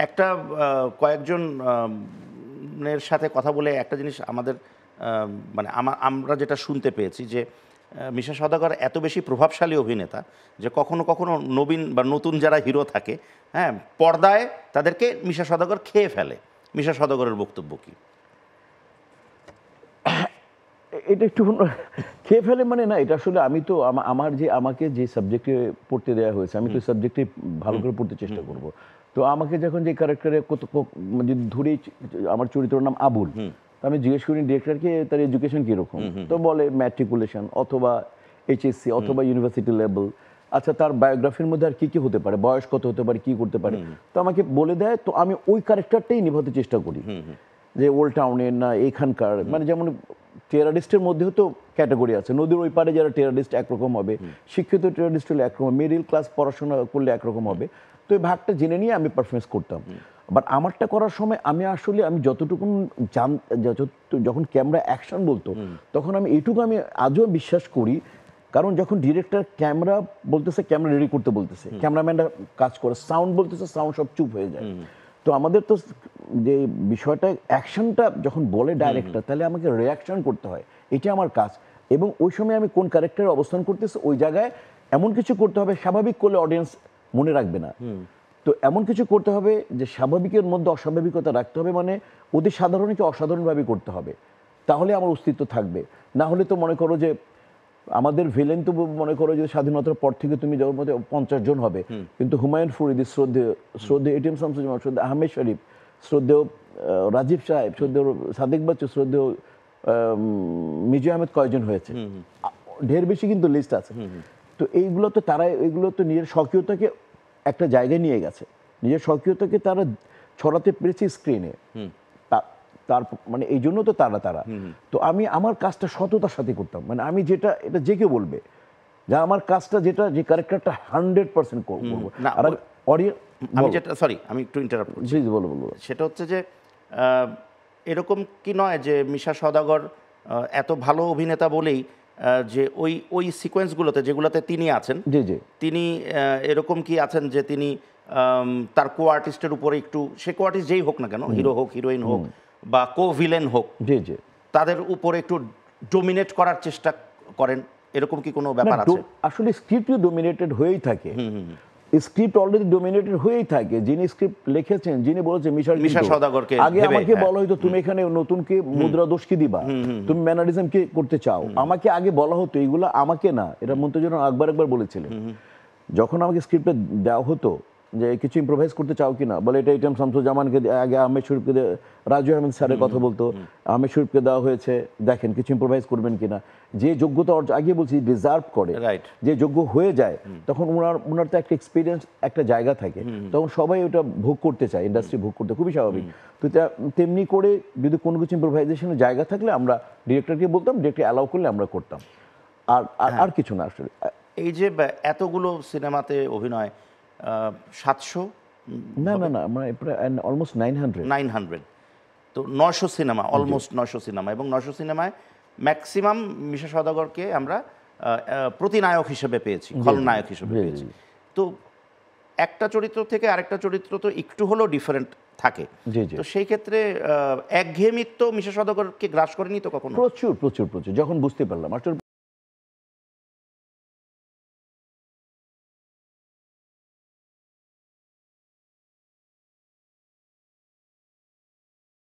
একটা কয়েকজন এর সাথে কথা বলে একটা জিনিস আমাদের মানে আমরা যেটা শুনতে পেয়েছি যে মিশা সওদাগর এত বেশি প্রভাবশালী অভিনেতা যে কখনো কখনো নবীন বা নতুন যারা হিরো থাকে, হ্যাঁ, পর্দায় তাদেরকে মিশা সওদাগর খেয়ে ফেলে। মিশা সওদাগরের বক্তব্য কি? এটা একটু খেয়ে ফেলে মানে না, এটা আসলে আমি তো আমার যে আমাকে যে সাবজেক্টে পড়তে দেওয়া হয়েছে আমি তো সাবজেক্টে ভালো করে পড়তে চেষ্টা করব। তো আমাকে যখন যে ক্যারেক্টারে যদি ধরি আমার চরিত্রের নাম আবুল, আমি জিজ্ঞেস করি ডিরেক্টরকে তার এডুকেশন কীরকম, তো বলে ম্যাট্রিকুলেশন অথবা এইচএসসি অথবা ইউনিভার্সিটি লেভেল। আচ্ছা, তার বায়োগ্রাফির মধ্যে আর কি কি হতে পারে, বয়স কত হতে পারে, কি করতে পারে, তো আমাকে বলে দেয়। তো আমি ওই ক্যারেক্টারটাই নিভাতে চেষ্টা করি, যে ওল্ড টাউনের না এইখানকার, মানে যেমন টেরারিস্টের মধ্যেও তো ক্যাটাগরি আছে, নদীর ওই পারে যারা টেরারিস্ট একরকম হবে, শিক্ষিত টেরারিস্ট হলে একরকম, মিডিল ক্লাস পড়াশোনা করলে একরকম হবে। তো এই ভাগটা জেনে নিয়ে আমি পারফরমেন্স করতাম। বাট আমারটা করার সময় আমি আসলে আমি যতটুকু যখন ক্যামেরা অ্যাকশন বলতো তখন আমি এইটুকু আমি আজও বিশ্বাস করি, কারণ যখন ডিরেক্টর ক্যামেরা বলতেছে ক্যামেরা রেডি করতে বলতেছে, ক্যামেরাম্যানরা কাজ করে, সাউন্ড বলতেছে সাউন্ড সব চুপ হয়ে যায়। তো আমাদের তো যে বিষয়টা অ্যাকশনটা যখন বলে ডাইরেক্টর, তাহলে আমাকে রিয়াকশন করতে হয়, এটা আমার কাজ। এবং ওই সময় আমি কোন ক্যারেক্টারে অবস্থান করতেছি ওই জায়গায় এমন কিছু করতে হবে, স্বাভাবিক করলে অডিয়েন্স মনে রাখবে না। তো এমন কিছু করতে হবে যে স্বাভাবিকের মধ্যে অস্বাভাবিকতা রাখতে হবে, মানে অতি সাধারণকে অসাধারণভাবে করতে হবে, তাহলে আমার অস্তিত্ব থাকবে। না হলে তো মনে করো যে আমাদের ভিলেন তো মনে করো যে স্বাধীনতার পর থেকে তুমি যখন মধ্যে 50 জন হবে, কিন্তু হুমায়ুন ফরিদি, শ্রদ্ধেয় এটিএম শামসুজ্জামান, শ্রদ্ধেয় আহমেদ শরীফ, শ্রদ্ধেয় রাজীব সাহেব, শ্রদ্ধেয় সাদিক বাচ্চু, শ্রদ্ধেয় মিজু আহমেদ কয়জন হয়েছে, ঢের বেশি কিন্তু লিস্ট আছে। তো এইগুলো তো তারা এগুলো তো নিজের স্বকীয়তাকে একটা জায়গায় নিয়ে গেছে, নিজের স্বকীয়তাকে তারা ছড়াতে পেরেছে স্ক্রিনে, তার মানে এই জন্য তো তারা তো আমি আমার কাজটা সততার সাথে করতাম, মানে আমি যেটা এটা যে কেউ বলবে যে আমার কাজটা যেটা যে ক্যারেক্টারটা 100% করবো। আর আমি যেটা সরি আমি একটু ইন্টারাপ্ট করছি, বলো। সেটা হচ্ছে যে এরকম কি নয় যে মিশা সওদাগর এত ভালো অভিনেতা বলেই যে ওই সিকোয়েন্সগুলোতে যেগুলোতে তিনি আছেন, তিনি এরকম কি আছেন যে তিনি তার কো আর্টিস্টের উপরে একটু, সে কো আর্টিস্ট যেই হোক না কেন, হিরো হোক হিরোইন হোক বা কো ভিলেন হোক, তাদের উপরে একটু ডোমিনেট করার চেষ্টা করেন, এরকম কি কোনো ব্যাপার আছে? আসলে স্ক্রিপ্ট ডোমিনেটেড হয়েই থাকে, স্ক্রিপ্ট অলরেডি ডোমিনেটেড হয়েই থাকে। যিনি স্ক্রিপ্ট লিখেছেন, যিনি বলেছেন মিশা সওদাগরকে, আগে আমাকে বলা হতো তুমি এখানে নতুনকে মুদ্রা দোষ কি দিবা, তুমি ম্যানারিজম কি করতে চাও, আমাকে আগে বলা হতো, এইগুলো আমাকে না, এটা মুনতাজুর আকবর একবার বলেছিলেন। যখন আমাকে স্ক্রিপ্টে দেওয়া হতো যে কিছু ইম্প্রোভাইজ করতে চাও কিনা, বলে এটা এটিএম শামসুজ্জামানকে আগে আহমেদ শরীফকে, রাজু আহমেদ স্যারের কথা বলতো, আহমেদ শরীফকে দেওয়া হয়েছে, দেখেন কিছু ইম্প্রোভাইজ করবেন কিনা। যে যোগ্যতা আগে বলছি ডিজার্ভ করে, যে যোগ্য হয়ে যায়, তখন ওনার তো একটা এক্সপিরিয়েন্স একটা জায়গা থাকে, তখন সবাই ওটা ভোগ করতে চায়, ইন্ডাস্ট্রি ভোগ করতে খুবই স্বাভাবিক। তো তেমনি করে যদি কোনো কিছু ইম্প্রোভাইজেশনের জায়গা থাকলে আমরা ডিরেক্টরকে বলতাম, ডিরেক্টর অ্যালাউ করলে আমরা করতাম, আর কিছু না আসলে। এই যে এতগুলো সিনেমাতে অভিনয়, 700 না আমরা প্রায় অলমোস্ট 900, তো 900 সিনেমা, অলমোস্ট 900 সিনেমা, এবং 900 সিনেমায় ম্যাক্সিমাম মিশা সওদাগরকে আমরা প্রতিনায়ক হিসেবে পেয়েছি, খলনায়ক হিসেবে পেয়েছি। তো একটা চরিত্র থেকে আরেকটা চরিত্র তো একটু হলেও ডিফারেন্ট থাকে, তো সেই ক্ষেত্রে একঘেয়েমি তো মিশা সওদাগরকে গ্রাস করেনি তো কখনো? প্রচুর যখন বুঝতে পারলাম আসলে